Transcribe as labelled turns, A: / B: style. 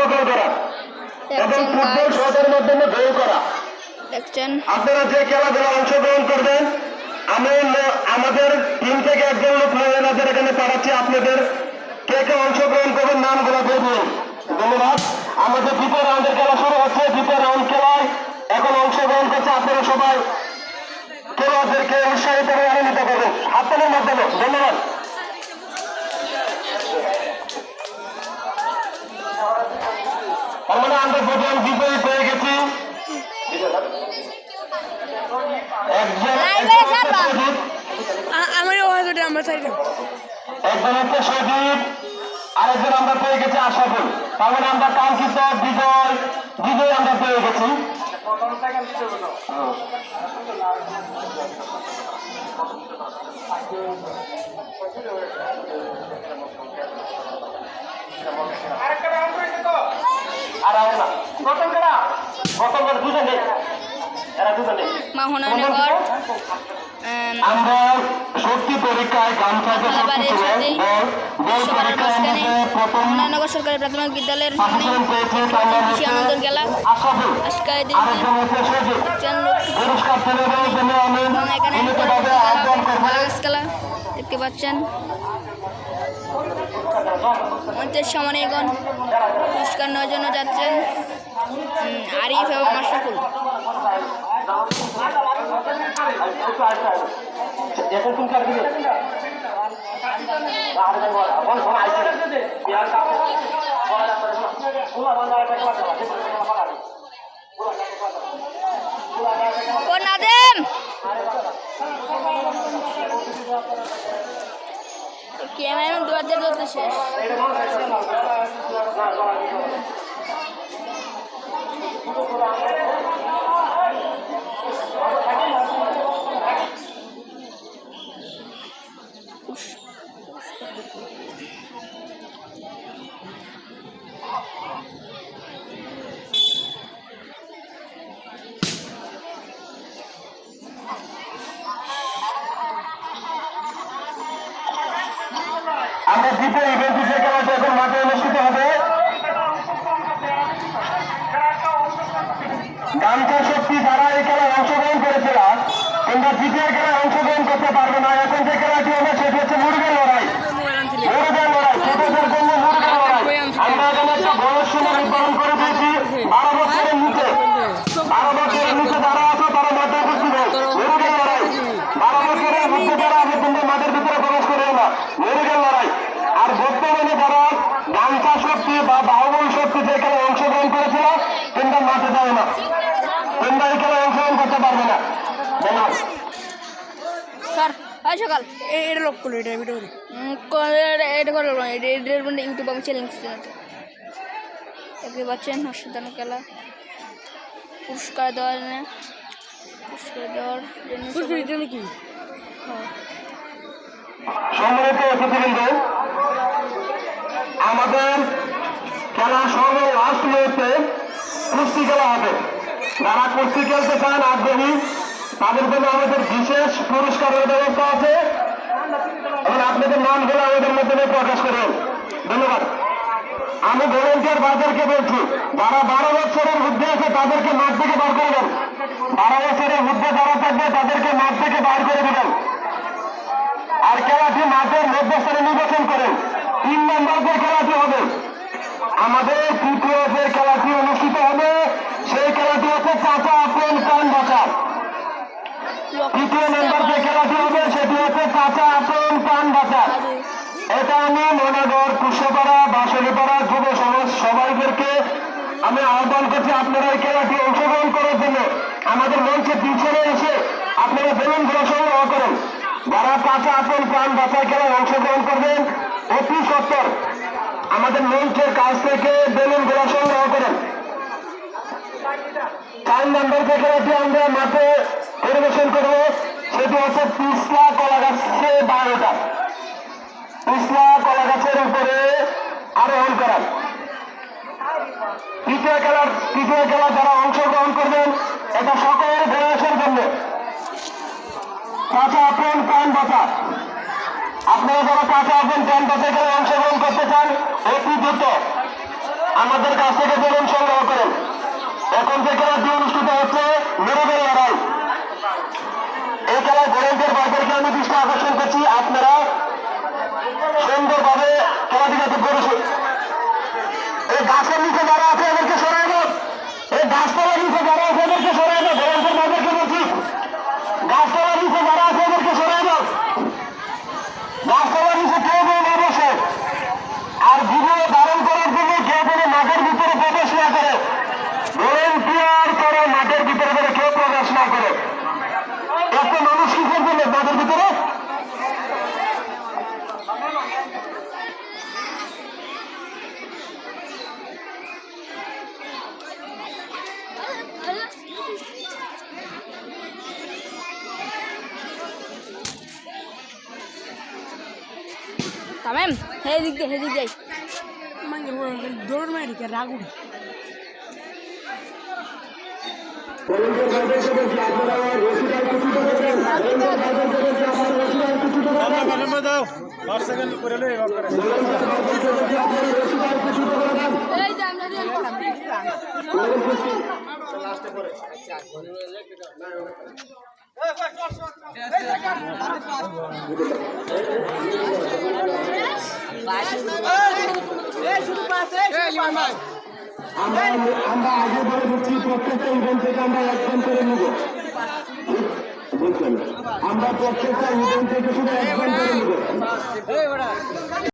A: সকল করা এবং ফুটবল শটের মাধ্যমে গোল করা। আপনারা যে খেলাধুলা অংশগ্রহণ করবেন, আমি আমাদের টিম থেকে একজন লোক মহিলাদের এখানে পাঠাচ্ছি। আপনাদের কে কে অংশগ্রহণ করবেন নামগুলো দিয়ে দিন। ধন্যবাদ। আমাদের দ্বিতীয় রাউন্ডের খেলা শুরু হচ্ছে। দ্বিতীয় রাউন্ড খেলায় এখন অংশগ্রহণ করছে। আপনারা সবাই খেলোয়াড়দেরকে উৎসাহিত করে আনন্দিত করবেন হাততালির মাধ্যমে। ধন্যবাদ। আমরা প্রথম বিজয়ী পেয়ে গেছি একজন হচ্ছে সজীব, আরেকজন আমরা পেয়ে গেছি আশাফুল। তার মানে আমরা কাঙ্ক্ষিত বিজয় আমরা পেয়ে গেছি। আমরা শক্তি পরীক্ষায়
B: মহানগর সরকারি প্রাথমিক বিদ্যালয়ের আনন্দের খেলা খেলা দেখতে পাচ্ছেন। সামনেগণ পুরস্কার নেওয়ার জন্য যাচ্ছেন আরিফ এবং আশরাফুল। নাদেম ক্যামেরা দুয়ার বলতে শেষ।
A: আমরা দ্বিতীয় ইভেন্টটি যে খেলাটি এখন মাঠে অনুষ্ঠিত হবে, গামছা শক্তি যারা এই খেলায় অংশগ্রহণ করেছিল কিংবা দ্বিতীয় খেলায় অংশগ্রহণ করতে পারবে না, এখন যে খেলাটি হবে সেটি হচ্ছে মুরগের লড়াই। মুরগের লড়াই, ছোটদের জন্য মুরগের লড়াই। আমরা এখানে একটা বয়স সীমা নির্ধারণ করে দিয়েছি 12 বছরের নিচে। 12 বছরের নিচে যারা আছে তারা মাঠে উপস্থিত হয়। মুরগের লড়াই 12 বছরের মধ্যে যারা আছে তোমরা মাঠের ভিতরে প্রবেশ করে না। মুরগের লড়াই। আর বর্তমানে যারা গামছা শক্তি বা বাহুবল শক্তি যে খেলায় অংশগ্রহণ করেছিল তোমরা মাঠে যাবে না, তোমরা এই খেলায় অংশগ্রহণ করতে পারবে না।
B: স্যার সকাল এটা লক করলো, এটা ভিডিও এটা করলো না, এটা ইউটিউব আমি চ্যালেঞ্জ দেখতে পাচ্ছেন। অসাধারণ খেলা পুরস্কার দেওয়ার জন্য কি
A: সম্মানিত অতিথিবৃন্দ, আমাদের খেলা সর্ব লাস্ট মুহূর্তে কুস্তি খেলা হবে। যারা কুস্তি খেলতে চান আগ্রহী তাদের জন্য আমাদের বিশেষ পুরস্কারের ব্যবস্থা আছে এবং আপনাদের নামগুলো আমাদের মাধ্যমে প্রকাশ করবেন। ধন্যবাদ। আমি ভলেন্টিয়ার বাজারকে বলছি, যারা 12 বছরের মধ্যে আছে তাদেরকে মাঠ থেকে বার করে দেন। 12 বছরের মধ্যে যারা থাকবে তাদেরকে মাঠ থেকে বার করে দেবেন। আর খেলাটি মাঠের মধ্যস্থানে নির্বাচন করেন। 3 নম্বর যে খেলাটি হবে, আমাদের তৃতীয় যে খেলাটি অনুষ্ঠিত হবে সেই খেলাটি হচ্ছে চাচা আপন প্রাণ বাঁচা। তৃতীয় নম্বর যে খেলাটি হবে সেটি হচ্ছে চাচা আপন প্রাণ বাঁচা। এটা আমি মহানগর কুশপাড়া বাঁশালীপাড়া যুব সমাজ সবাইদেরকে আমি আহ্বান করছি আপনারা এই খেলাটি অংশগ্রহণ করার জন্য আমাদের মঞ্চে পিছনে এসে আপনারা বেলুন গুলো সংগ্রহ করেন। যারা চাচা আপন প্রাণ বাঁচা খেলায় অংশগ্রহণ করবেন অতি সত্তর আমাদের মঞ্চের কাছ থেকে বেলুন গুলো সংগ্রহ করেন। 4 নম্বর যে খেলাটি আমরা মাঠে পরিবেশন করব সেটি হচ্ছে পিছলা কলা গাছে 12টা, পিছলা কলা গাছের উপরে আরোহণ করা। তৃতীয় খেলা যারা অংশগ্রহণ করবেন এটা সকল বয়সের জন্য। চাচা আপন প্রাণ বাঁচা, আপনারা যারা চাচা আপন প্রাণ বাঁচা খেলায় অংশগ্রহণ করতে চান অতি দ্রুত আমাদের কাছ থেকে বেলুন সংগ্রহ করেন। এখন যে খেলাটি অনুষ্ঠিত হচ্ছে মেরুদের লড়াই। এই খেলায় ভলেন্টিয়ার ভাইদেরকে আমি দৃষ্টি আকর্ষণ করছি, আপনারা সুন্দরভাবে খেলাটি যাতে করেছে। এই গাছের নিচে যারা আছে এদেরকে সরাই দাও, এই গাছতলার নিচে যারা আছে এদেরকে সরাই দাও, ভলেন্টিয়ার ভাইদেরকে বলছি গাছতলার নিচে যারা আছে এদেরকে সরাই দাও। গাছতলার নিচে কেউ কেউ না বসে, আর ভিডিও ধারণ করার জন্য কেউ যেন মাঠের ভিতরে প্রবেশ না করে, ভলেন্টিয়ার করে মাঠের ভিতরে করে কেউ প্রবেশ না করে। এত মানুষ কি করবেন মাঠের ভিতরে?
B: তামেম হেদিক যাই
C: দৌড় মারি কে রাগ উঠে
D: দাও 5 সেকেন্ড করে লে এবার করে
B: এই যে আমরা
D: লাস্টে করে
A: আমরা আগে বলে দিচ্ছি প্রত্যেকটা ইভেন্ট থেকে আমরা একজন করে নিব। বুঝলেন, আমরা প্রত্যেকটা ইভেন্ট থেকে শুধু একজন করে নিব।